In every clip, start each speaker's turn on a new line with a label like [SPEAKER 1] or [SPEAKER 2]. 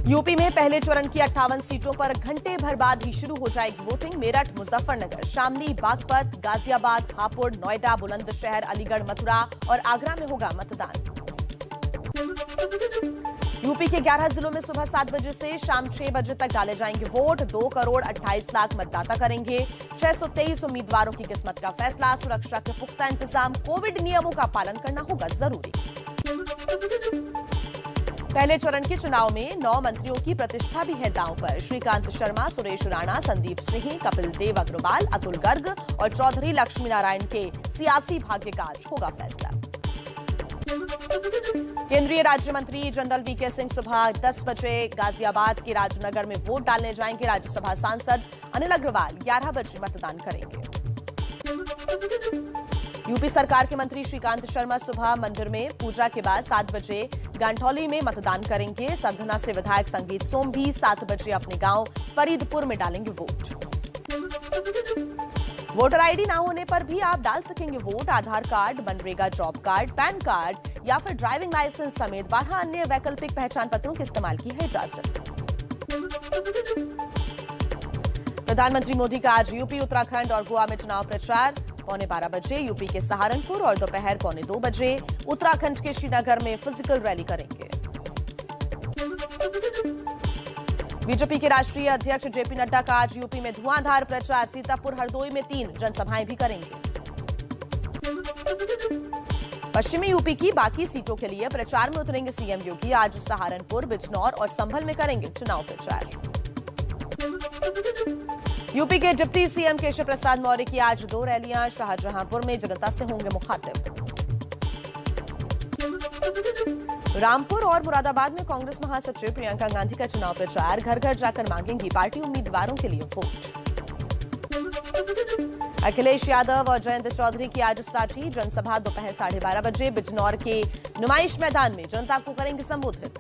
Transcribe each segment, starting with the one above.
[SPEAKER 1] UP में पहले चरण की 58 सीटों पर घंटे भर बाद ही शुरू हो जाएगी वोटिंग। मेरठ, मुजफ्फरनगर, शामली, बागपत, गाजियाबाद, हापुड़, नोएडा, बुलंदशहर, अलीगढ़, मथुरा और आगरा में होगा मतदान। यूपी के 11 जिलों में सुबह 7 बजे से शाम 6 बजे तक डाले जाएंगे वोट। 2 करोड़ 28 लाख मतदाता करेंगे। 623 उम्मीदवारों की किस्मत का फैसला। सुरक्षा के पुख्ता इंतजाम, कोविड नियमों का पालन करना होगा जरूरी। पहले चरण के चुनाव में 9 मंत्रियों की प्रतिष्ठा भी है दांव पर। श्रीकांत शर्मा, सुरेश राणा, संदीप सिंह, कपिल देव अग्रवाल, अतुल गर्ग और चौधरी लक्ष्मी नारायण के सियासी भाग्य का आज होगा फैसला। केंद्रीय राज्य मंत्री जनरल वीके सिंह सुबह 10 बजे गाजियाबाद के राजनगर में वोट डालने जाएंगे। राज्यसभा सांसद अनिल अग्रवाल 11 बजे मतदान करेंगे। यूपी सरकार के मंत्री श्रीकांत शर्मा सुबह मंदिर में पूजा के बाद 7 बजे गांठौली में मतदान करेंगे। सरधना से विधायक संगीत सोम भी 7 बजे अपने गांव फरीदपुर में डालेंगे वोट। वोटर आईडी ना होने पर भी आप डाल सकेंगे वोट। आधार कार्ड, मनरेगा जॉब कार्ड, पैन कार्ड या फिर ड्राइविंग लाइसेंस समेत 12 अन्य वैकल्पिक पहचान पत्रों के इस्तेमाल की है इजाजत। प्रधानमंत्री मोदी का आज यूपी, उत्तराखंड और गोवा में चुनाव प्रचार। 11:15 बजे यूपी के सहारनपुर और दोपहर 1:45 बजे उत्तराखंड के श्रीनगर में फिजिकल रैली करेंगे। बीजेपी के राष्ट्रीय अध्यक्ष जेपी नड्डा का आज यूपी में धुआंधार प्रचार। सीतापुर, हरदोई में 3 जनसभाएं भी करेंगे। पश्चिमी यूपी की बाकी सीटों के लिए प्रचार में उतरेंगे सीएम योगी। आज सहारनपुर, बिजनौर और संभल में करेंगे चुनाव प्रचार। यूपी के डिप्टी सीएम केशव प्रसाद मौर्य की आज 2 रैलियां। शाहजहांपुर में जनता से होंगे मुखातिब। रामपुर और मुरादाबाद में कांग्रेस महासचिव प्रियंका गांधी का चुनाव प्रचार। घर घर जाकर मांगेंगी पार्टी उम्मीदवारों के लिए वोट। अखिलेश यादव और जयंत चौधरी की आज साझी जनसभा दोपहर 12:30 बजे बिजनौर के नुमाइश मैदान में जनता को करेंगे संबोधित।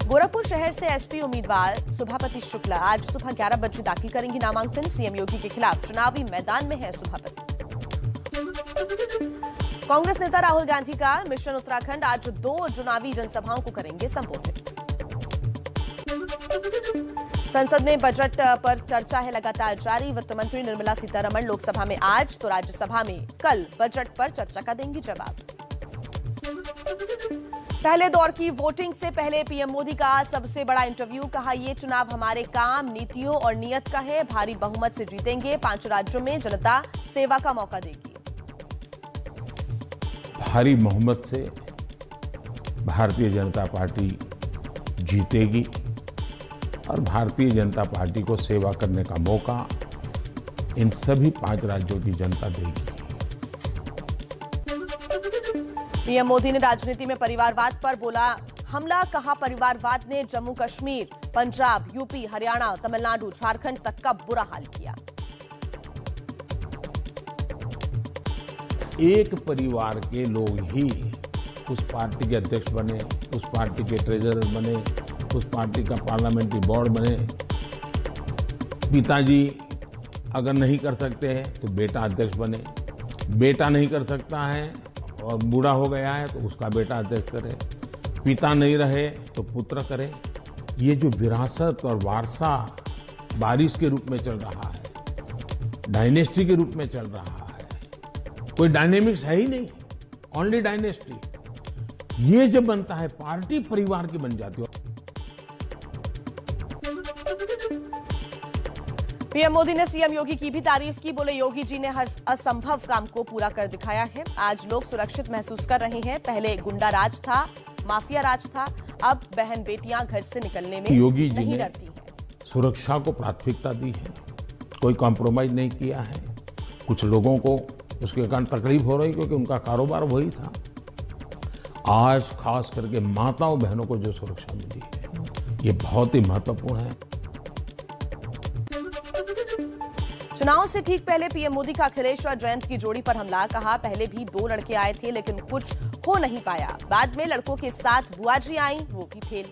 [SPEAKER 1] गोरखपुर शहर से एसपी उम्मीदवार सुभापति शुक्ला आज सुबह 11 बजे दाखिल करेंगी नामांकन। सीएम योगी के खिलाफ चुनावी मैदान में है सुभापति। कांग्रेस नेता राहुल गांधी का मिशन उत्तराखंड आज 2 चुनावी जनसभाओं को करेंगे संबोधित। संसद में बजट पर चर्चा है लगातार जारी। वित्त मंत्री निर्मला सीतारमण लोकसभा में आज तो राज्यसभा में कल बजट पर चर्चा का देंगी जवाब। पहले दौर की वोटिंग से पहले पीएम मोदी का सबसे बड़ा इंटरव्यू। कहा, ये चुनाव हमारे काम, नीतियों और नियत का है। भारी बहुमत से जीतेंगे। 5 राज्यों में जनता सेवा का मौका देगी।
[SPEAKER 2] भारी बहुमत से भारतीय जनता पार्टी जीतेगी और भारतीय जनता पार्टी को सेवा करने का मौका इन सभी 5 राज्यों की जनता देगी।
[SPEAKER 1] पीएम मोदी ने राजनीति में परिवारवाद पर बोला हमला। कहा, परिवारवाद ने जम्मू कश्मीर, पंजाब, यूपी, हरियाणा, तमिलनाडु, झारखंड तक का बुरा हाल किया।
[SPEAKER 2] एक परिवार के लोग ही उस पार्टी के अध्यक्ष बने, उस पार्टी के ट्रेजरर बने, उस पार्टी का पार्लियामेंट्री बोर्ड बने। पिताजी अगर नहीं कर सकते हैं तो बेटा अध्यक्ष बने। बेटा नहीं कर सकता है और बूढ़ा हो गया है तो उसका बेटा अध्यक्ष करे। पिता नहीं रहे तो पुत्र करे। ये जो विरासत और वारसा बारिश के रूप में चल रहा है, डायनेस्टी के रूप में चल रहा है, कोई डायनेमिक्स है ही नहीं, ओनली डायनेस्टी। ये जब बनता है पार्टी परिवार की बन जाती है।
[SPEAKER 1] पीएम मोदी ने सीएम योगी की भी तारीफ की। बोले, योगी जी ने हर असंभव काम को पूरा कर दिखाया है। आज लोग सुरक्षित महसूस कर रहे हैं। पहले गुंडा राज था, माफिया राज था, अब बहन बेटियां घर से निकलने में
[SPEAKER 2] योगी जी
[SPEAKER 1] नहीं
[SPEAKER 2] ने
[SPEAKER 1] डरती हैं।
[SPEAKER 2] सुरक्षा को प्राथमिकता दी है, कोई कॉम्प्रोमाइज नहीं किया है। कुछ लोगों को उसके कारण तकलीफ हो रही क्योंकि उनका कारोबार वही था। आज खास करके माताओं बहनों को जो सुरक्षा मिली है ये बहुत ही महत्वपूर्ण है।
[SPEAKER 1] चुनाव से ठीक पहले पीएम मोदी का अखिलेश और जयंत की जोड़ी पर हमला। कहा, पहले भी 2 लड़के आए थे लेकिन कुछ हो नहीं पाया। बाद में लड़कों के साथ बुआ जी आई, वो भी फेल।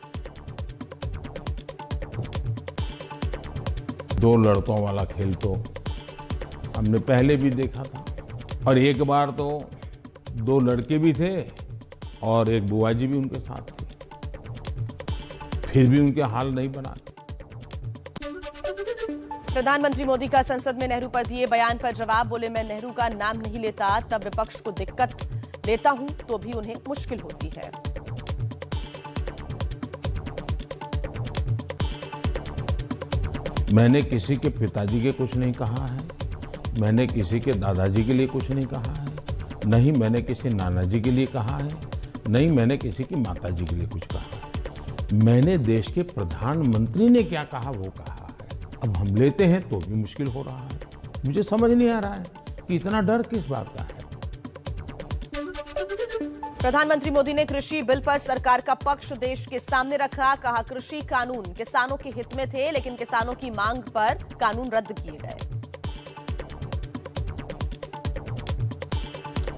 [SPEAKER 2] 2 लड़कों वाला खेल तो हमने पहले भी देखा था और एक बार तो 2 लड़के भी थे और एक बुआ जी भी उनके साथ थी, फिर भी उनके हाल नहीं बना।
[SPEAKER 1] प्रधानमंत्री मोदी का संसद में नेहरू पर दिए बयान पर जवाब, बोले मैं नेहरू का नाम नहीं लेता तब विपक्ष को दिक्कत, लेता हूं तो भी उन्हें मुश्किल होती है।
[SPEAKER 2] मैंने किसी के पिताजी के कुछ नहीं कहा है, मैंने किसी के दादाजी के लिए कुछ नहीं कहा है, नहीं मैंने किसी नाना जी के लिए कहा है, नहीं मैंने किसी की माताजी के लिए कुछ कहा है। मैंने देश के प्रधानमंत्री ने क्या कहा वो कहा है। अब हम लेते हैं तो भी मुश्किल हो रहा है। मुझे समझ नहीं आ रहा है कि इतना डर किस बात का है।
[SPEAKER 1] प्रधानमंत्री मोदी ने कृषि बिल पर सरकार का पक्ष देश के सामने रखा, कहा कृषि कानून किसानों के हित में थे लेकिन किसानों की मांग पर कानून रद्द किए गए।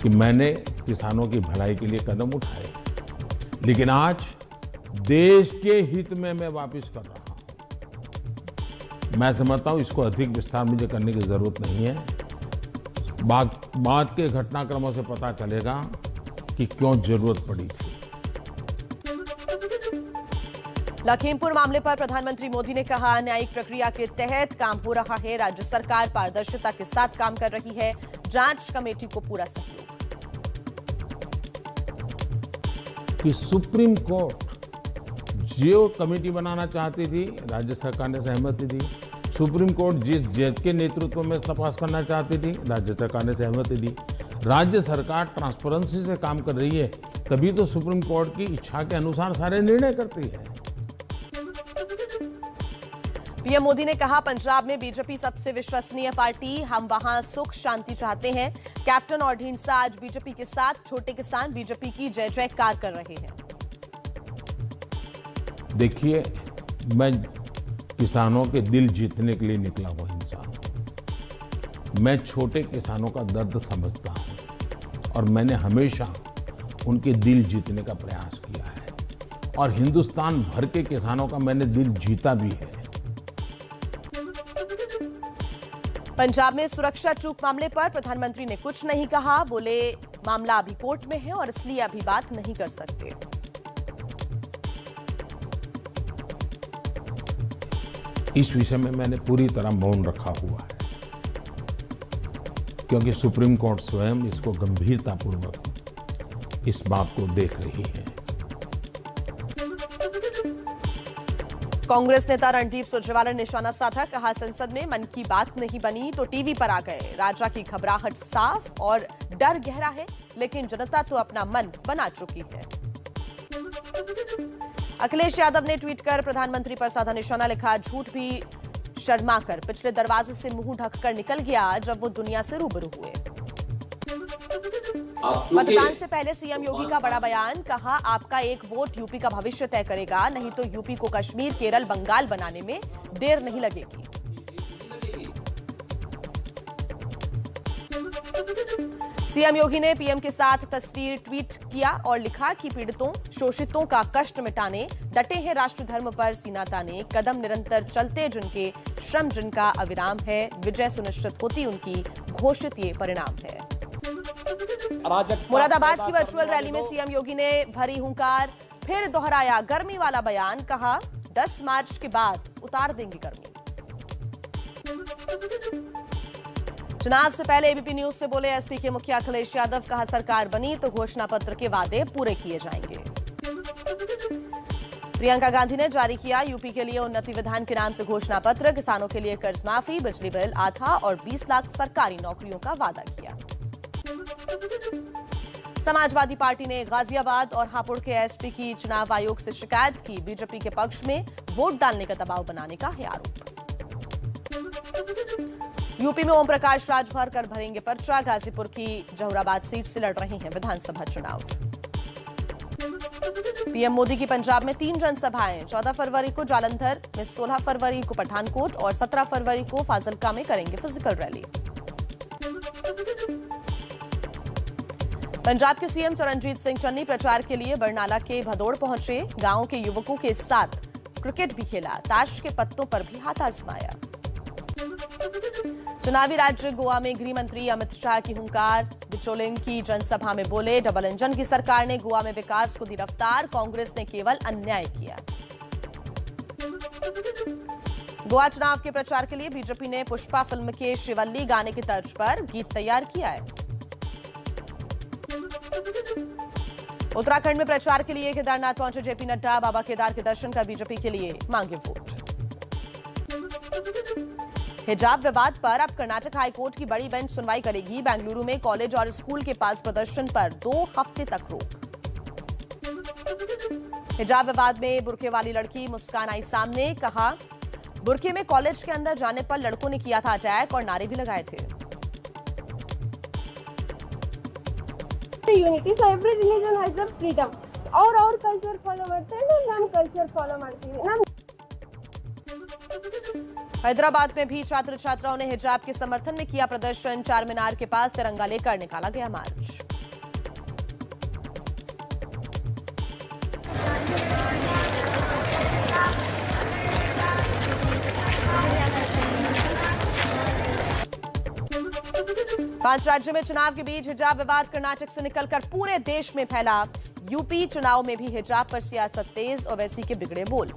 [SPEAKER 2] कि मैंने किसानों की भलाई के लिए कदम उठाए, लेकिन आज देश के हित में मैं वापस कर रहा हूं। मैं समझता हूं इसको अधिक विस्तार मुझे करने की जरूरत नहीं है। बाद के घटनाक्रमों से पता चलेगा कि क्यों जरूरत पड़ी थी।
[SPEAKER 1] लखीमपुर मामले पर प्रधानमंत्री मोदी ने कहा न्यायिक प्रक्रिया के तहत काम हो रहा है, राज्य सरकार पारदर्शिता के साथ काम कर रही है, जांच कमेटी को पूरा सहयोग।
[SPEAKER 2] कि सुप्रीम कोर्ट जो कमेटी बनाना चाहती थी, राज्य सरकार ने सहमति दी। सुप्रीम कोर्ट जिस जज के नेतृत्व में तपास करना चाहती थी, राज्य सरकार ने सहमति दी। राज्य सरकार ट्रांसपेरेंसी से काम कर रही है, तभी तो सुप्रीम कोर्ट की इच्छा के अनुसार सारे निर्णय करती है।
[SPEAKER 1] पीएम मोदी ने कहा पंजाब में बीजेपी सबसे विश्वसनीय पार्टी, हम वहां सुख शांति चाहते हैं। कैप्टन और ढींढसा आज बीजेपी के साथ, छोटे किसान बीजेपी की जय जयकार कर रहे हैं।
[SPEAKER 2] देखिए, मैं किसानों के दिल जीतने के लिए निकला हुआ इंसान हूं। मैं छोटे किसानों का दर्द समझता हूं और मैंने हमेशा उनके दिल जीतने का प्रयास किया है और हिंदुस्तान भर के किसानों का मैंने दिल जीता भी है।
[SPEAKER 1] पंजाब में सुरक्षा चूक मामले पर प्रधानमंत्री ने कुछ नहीं कहा, बोले मामला अभी कोर्ट में है और इसलिए अभी बात नहीं कर सकते।
[SPEAKER 2] इस विषय में मैंने पूरी तरह मौन रखा हुआ है, क्योंकि सुप्रीम कोर्ट स्वयं इसको गंभीरतापूर्वक इस बात को देख रही है।
[SPEAKER 1] कांग्रेस नेता रणदीप सुरजेवाला ने निशाना साधा, कहा संसद में मन की बात नहीं बनी तो टीवी पर आ गए। राजा की घबराहट साफ और डर गहरा है, लेकिन जनता तो अपना मन बना चुकी है। अखिलेश यादव ने ट्वीट कर प्रधानमंत्री पर साधा निशाना, लिखा झूठ भी शर्मा कर पिछले दरवाजे से मुंह ढककर निकल गया जब वो दुनिया से रूबरू हुए। मतदान से पहले सीएम योगी का बड़ा बयान, कहा आपका एक वोट यूपी का भविष्य तय करेगा, नहीं तो यूपी को कश्मीर, केरल, बंगाल बनाने में देर नहीं लगेगी। सीएम योगी ने पीएम के साथ तस्वीर ट्वीट किया और लिखा कि पीड़ितों, शोषितों का कष्ट मिटाने डटे हैं राष्ट्र धर्म पर सीना ताने, कदम निरंतर चलते जिनके, श्रम जिनका अविराम है, विजय सुनिश्चित होती उनकी, घोषित ये परिणाम है। मुरादाबाद की वर्चुअल रैली में सीएम योगी ने भरी हुंकार, फिर दोहराया गर्मी वाला बयान, कहा 10 मार्च के बाद उतार देंगे गर्मी। चुनाव से पहले एबीपी न्यूज से बोले एसपी के मुखिया अखिलेश यादव, कहा सरकार बनी तो घोषणा पत्र के वादे पूरे किए जाएंगे। प्रियंका गांधी ने जारी किया यूपी के लिए उन्नति विधान के नाम से घोषणा पत्र, किसानों के लिए कर्ज माफी, बिजली बिल आधा और 20 लाख सरकारी नौकरियों का वादा किया। समाजवादी पार्टी ने गाजियाबाद और हापुड़ के एसपी की चुनाव आयोग से शिकायत की, बीजेपी के पक्ष में वोट डालने का दबाव बनाने का है आरोप। यूपी में ओम प्रकाश राजभर कर भरेंगे पर्चा, गाजीपुर की जहुराबाद सीट से लड़ रहे हैं विधानसभा चुनाव। पीएम मोदी की पंजाब में 3 जनसभाएं, 14 फरवरी को जालंधर में, 16 फरवरी को पठानकोट और 17 फरवरी को फाजिल्का में करेंगे फिजिकल रैली। पंजाब के सीएम चरणजीत सिंह चन्नी प्रचार के लिए बरनाला के भदौड़ पहुंचे, गांव के युवकों के साथ क्रिकेट भी खेला, ताश के पत्तों पर भी हाथ आजमाया। चुनावी राज्य गोवा में गृह मंत्री अमित शाह की हुंकार, चोलिंग की जनसभा में बोले, डबल इंजन की सरकार ने गोवा में विकास को दी रफ्तार, कांग्रेस ने केवल अन्याय किया। गोवा चुनाव के प्रचार के लिए बीजेपी ने पुष्पा फिल्म के शिवल्ली गाने की तर्ज पर गीत तैयार किया है। उत्तराखंड में प्रचार के लिए केदारनाथ पहुंचे जेपी नड्डा, बाबा केदार के दर्शन कर बीजेपी के लिए मांगे वोट। हिजाब विवाद पर अब कर्नाटक हाईकोर्ट की बड़ी बेंच सुनवाई करेगी। बेंगलुरु में कॉलेज और स्कूल के पास प्रदर्शन पर 2 हफ्ते तक रोक। हिजाब विवाद में बुर्के वाली लड़की मुस्कान आई सामने, कहा बुर्के में कॉलेज के अंदर जाने पर लड़कों ने किया था अटैक और नारे भी लगाए थे।
[SPEAKER 3] Unity so every religion has the freedom और कल्चर फॉलो करते हैं नम कल्चर फॉलो करते हैं।
[SPEAKER 1] हैदराबाद में भी छात्र छात्राओं ने हिजाब के समर्थन में किया प्रदर्शन। चार मीनार के पास तिरंगा लेकर निकाला गया मार्च। पांच राज्यों में चुनाव के बीच हिजाब विवाद कर्नाटक से निकलकर पूरे देश में फैला। यूपी चुनाव में भी हिजाब पर सियासत तेज, ओवैसी के बिगड़े बोल।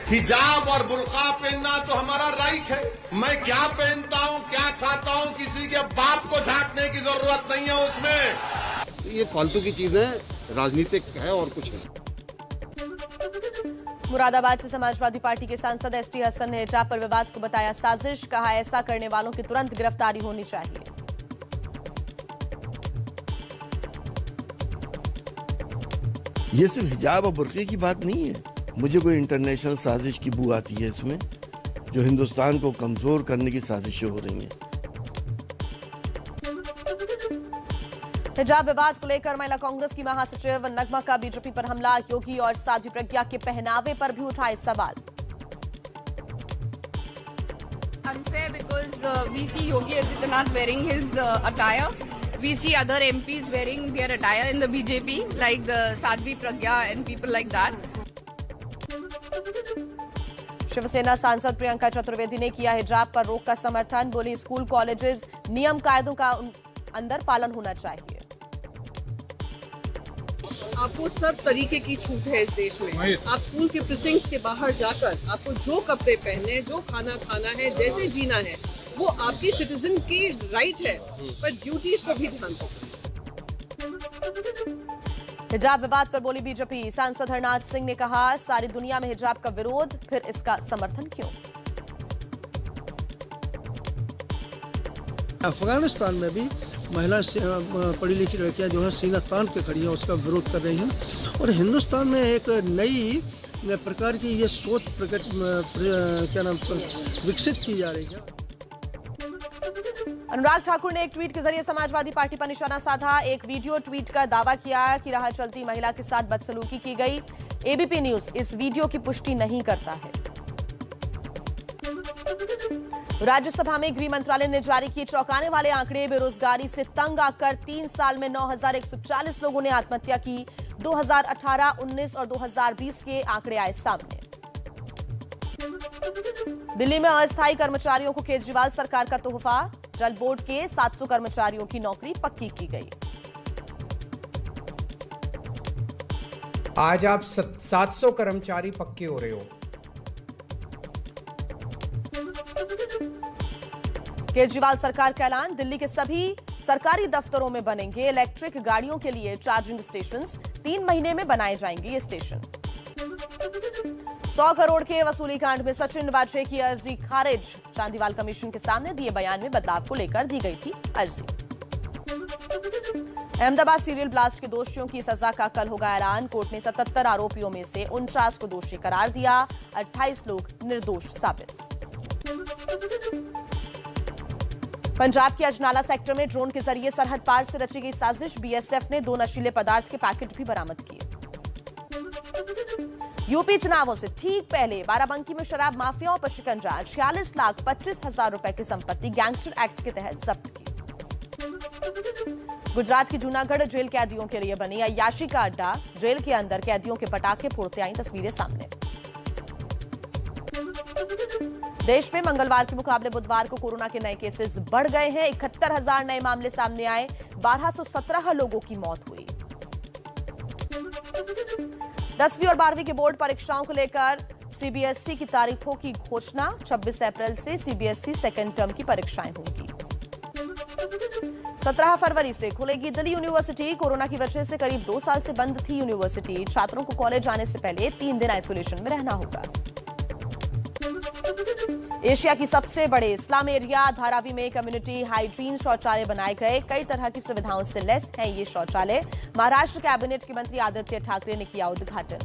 [SPEAKER 4] हिजाब और बुर्का पहनना तो हमारा राइट है। मैं क्या पहनता हूँ, क्या खाता हूँ, किसी के बाप को झांकने की जरूरत नहीं है उसमें।
[SPEAKER 5] ये फालतू की चीज है, राजनीतिक है और कुछ है।
[SPEAKER 1] मुरादाबाद से समाजवादी पार्टी के सांसद एसटी हसन ने हिजाब पर विवाद को बताया साजिश, कहा ऐसा करने वालों की तुरंत गिरफ्तारी होनी चाहिए।
[SPEAKER 6] ये सिर्फ हिजाब और बुर्के की बात नहीं है। मुझे कोई इंटरनेशनल साजिश की बू आती है इसमें, जो हिंदुस्तान को कमजोर करने की साजिशें हो रही हैं।
[SPEAKER 1] हिजाब विवाद को लेकर महिला कांग्रेस की महासचिव नगमा का बीजेपी पर हमला। योगी और साध्वी प्रज्ञा के पहनावे पर भी उठाए सवाल।
[SPEAKER 7] Unfair because we see Yogi Adityanath wearing his attire. We see other MPs wearing their attire in the BJP, like the Sadhvi Pragya and people like that.
[SPEAKER 1] Shiv Sena सांसद प्रियंका चतुर्वेदी ने किया हिजाब पर रोक का समर्थन, बोली स्कूल कॉलेजेस नियम कायदों का अंदर पालन होना चाहिए।
[SPEAKER 8] आपको सब तरीके की छूट है इस देश में। आप स्कूल के प्रिसिंक्ट्स के बाहर जाकर आपको जो कपड़े पहने, जो खाना खाना है, जैसे जीना है, वो आपकी सिटीजन की राइट है, पर ड्यूटीज को भी ध्यान दो।
[SPEAKER 1] हिजाब विवाद पर बोली बीजेपी सांसद हरनाथ सिंह ने कहा सारी दुनिया में हिजाब का विरोध, फिर इसका समर्थन क्यों?
[SPEAKER 9] अफगानिस्तान में भी महिला पढ़ी लिखी लड़कियां जो है सीना तान के खड़ी हैं, उसका विरोध कर रही हैं। और हिंदुस्तान में एक नई प्रकार की ये सोच विकसित की जा रही है।
[SPEAKER 1] अनुराग ठाकुर ने एक ट्वीट के जरिए समाजवादी पार्टी पर निशाना साधा। एक वीडियो ट्वीट कर दावा किया कि राह चलती महिला के साथ बदसलूकी की गई। एबीपी न्यूज इस वीडियो की पुष्टि नहीं करता है। राज्यसभा में गृह मंत्रालय ने जारी किए चौंकाने वाले आंकड़े। बेरोजगारी से तंग आकर 3 साल में 9,140 लोगों ने आत्महत्या की। 2018, 19 और 2020 के आंकड़े आए सामने। दिल्ली में अस्थायी कर्मचारियों को केजरीवाल सरकार का तोहफा। जल बोर्ड के 700 कर्मचारियों की नौकरी पक्की की गई।
[SPEAKER 10] आज आप 700 कर्मचारी पक्के हो रहे हो।
[SPEAKER 1] केजरीवाल सरकार का ऐलान, दिल्ली के सभी सरकारी दफ्तरों में बनेंगे इलेक्ट्रिक गाड़ियों के लिए चार्जिंग स्टेशन। 3 महीने में बनाए जाएंगे ये स्टेशन। 100 करोड़ के वसूली कांड में सचिन वाजपेयी की अर्जी खारिज। चांदीवाल कमीशन के सामने दिए बयान में बदलाव को लेकर दी गई थी अर्जी। अहमदाबाद सीरियल ब्लास्ट के दोषियों की सजा का कल होगा ऐलान। कोर्ट ने 77 आरोपियों में से 49 को दोषी करार दिया। 28 लोग निर्दोष साबित। पंजाब के अजनाला सेक्टर में ड्रोन के जरिए सरहद पार से रची गई साजिश। बीएसएफ ने 2 नशीले पदार्थ के पैकेट भी बरामद किए। यूपी चुनावों से ठीक पहले बाराबंकी में शराब माफियाओं पर शिकंजा। 46,25,000 रुपए की संपत्ति गैंगस्टर एक्ट के तहत जब्त की। गुजरात की जूनागढ़ जेल कैदियों के लिए बनी अय्याशी का अड्डा। जेल के अंदर कैदियों के पटाखे फोड़ते आई तस्वीरें सामने। देश में मंगलवार के मुकाबले बुधवार को कोरोना के नए केसेस बढ़ गए हैं। 71,000 नए मामले सामने आए, 1217 लोगों की मौत हुई। 10वीं और 12वीं के बोर्ड परीक्षाओं को लेकर सीबीएसई की तारीखों की घोषणा। 26 अप्रैल से सीबीएसई सेकेंड टर्म की परीक्षाएं होंगी। 17 फरवरी से खुलेगी दिल्ली यूनिवर्सिटी। कोरोना की वजह से करीब 2 साल से बंद थी यूनिवर्सिटी। छात्रों को कॉलेज आने से पहले 3 दिन आइसोलेशन में रहना होगा। एशिया की सबसे बड़े स्लम एरिया धारावी में कम्युनिटी हाइजीन शौचालय बनाए गए। कई तरह की सुविधाओं से लैस हैं ये शौचालय। महाराष्ट्र कैबिनेट के मंत्री आदित्य ठाकरे ने किया उद्घाटन।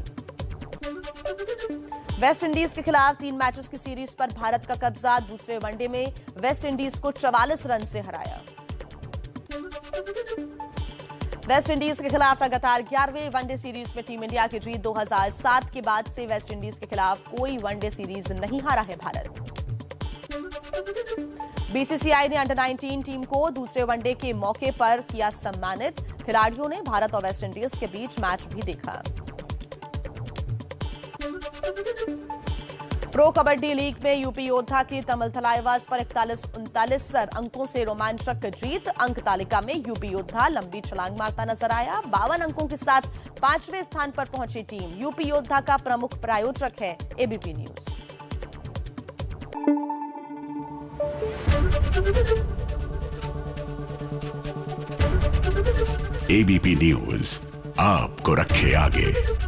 [SPEAKER 1] वेस्ट इंडीज के खिलाफ 3 मैचेस की सीरीज पर भारत का कब्जा। दूसरे वनडे में वेस्ट इंडीज को 44 रन से हराया। वेस्ट इंडीज के खिलाफ लगातार 11वें वनडे सीरीज में टीम इंडिया की जीत। 2007 के बाद से वेस्ट इंडीज के खिलाफ कोई वनडे सीरीज नहीं हारा है भारत। बीसीसीआई ने अंडर 19 टीम को दूसरे वनडे के मौके पर किया सम्मानित। खिलाड़ियों ने भारत और वेस्ट इंडीज के बीच मैच भी देखा। प्रो कबड्डी लीग में यूपी योद्धा की तमिल थलाइवास पर 41-39 अंकों से रोमांचक जीत। अंक तालिका में यूपी योद्धा लंबी छलांग मारता नजर आया। 52 अंकों के साथ 5वें स्थान पर पहुंची टीम। यूपी योद्धा का प्रमुख प्रायोजक है एबीपी न्यूज।
[SPEAKER 11] एबीपी न्यूज आपको रखे आगे।